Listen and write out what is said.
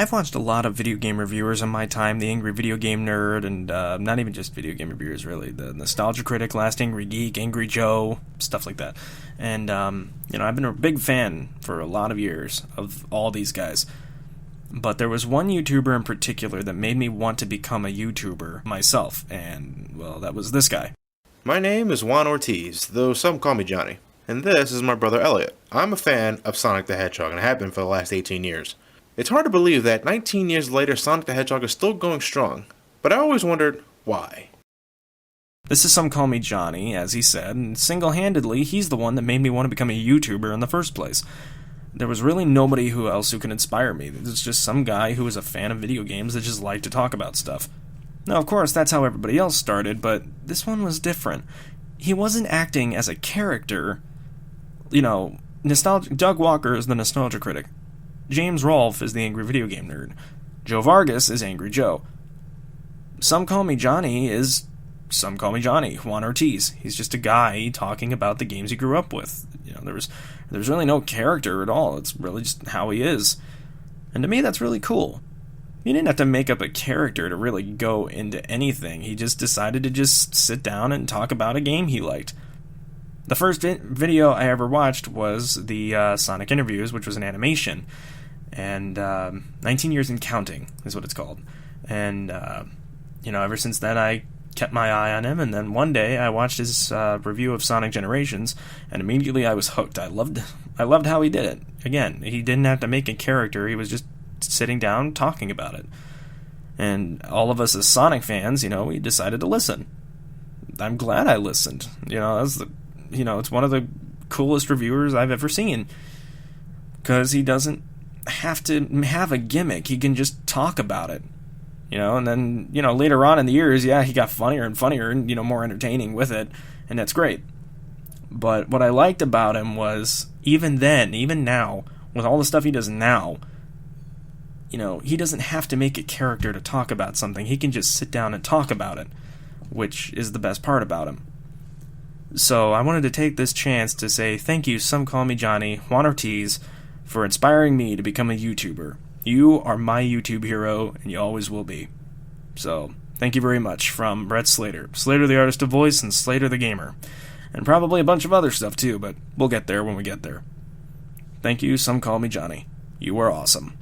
I've watched a lot of video game reviewers in my time, the Angry Video Game Nerd, and not even just video game reviewers, really. The Nostalgia Critic, Last Angry Geek, Angry Joe, stuff like that. And, I've been a big fan for a lot of years of all these guys. But there was one YouTuber in particular that made me want to become a YouTuber myself, and, well, that was this guy. My name is Juan Ortiz, though some call me Johnny. And this is my brother Elliot. I'm a fan of Sonic the Hedgehog, and I have been for the last 18 years. It's hard to believe that 19 years later, Sonic the Hedgehog is still going strong, but I always wondered why. This is Some Call Me Johnny, as he said, and single-handedly, he's the one that made me want to become a YouTuber in the first place. There was really nobody else who could inspire me. There's just some guy who was a fan of video games that just liked to talk about stuff. Now, of course, that's how everybody else started, but this one was different. He wasn't acting as a character. Doug Walker is the Nostalgia Critic. James Rolfe is the Angry Video Game Nerd. Joe Vargas is Angry Joe. Some Call Me Johnny is Some Call Me Johnny, Juan Ortiz. He's just a guy talking about the games he grew up with. There's really no character at all. It's really just how he is. And to me, that's really cool. He didn't have to make up a character to really go into anything. He just decided to just sit down and talk about a game he liked. The first video I ever watched was the Sonic Interviews, which was an animation. And 19 Years and Counting is what it's called. And, ever since then I kept my eye on him. And then one day I watched his review of Sonic Generations, and immediately I was hooked. I loved how he did it. Again, he didn't have to make a character. He was just sitting down talking about it. And all of us as Sonic fans, we decided to listen. I'm glad I listened. It's one of the coolest reviewers I've ever seen, because he doesn't have to have a gimmick. He can just talk about it, and then, later on in the years, he got funnier and funnier and, more entertaining with it, and that's great. But what I liked about him was, even now, with all the stuff he does now, he doesn't have to make a character to talk about something. He can just sit down and talk about it, which is the best part about him. So I wanted to take this chance to say thank you, Some Call Me Johnny, Juan Ortiz, for inspiring me to become a YouTuber. You are my YouTube hero, and you always will be. So, thank you very much from Brett Slater. Slater the Artist of Voice and Slater the Gamer. And probably a bunch of other stuff too, but we'll get there when we get there. Thank you, Some Call Me Johnny. You are awesome.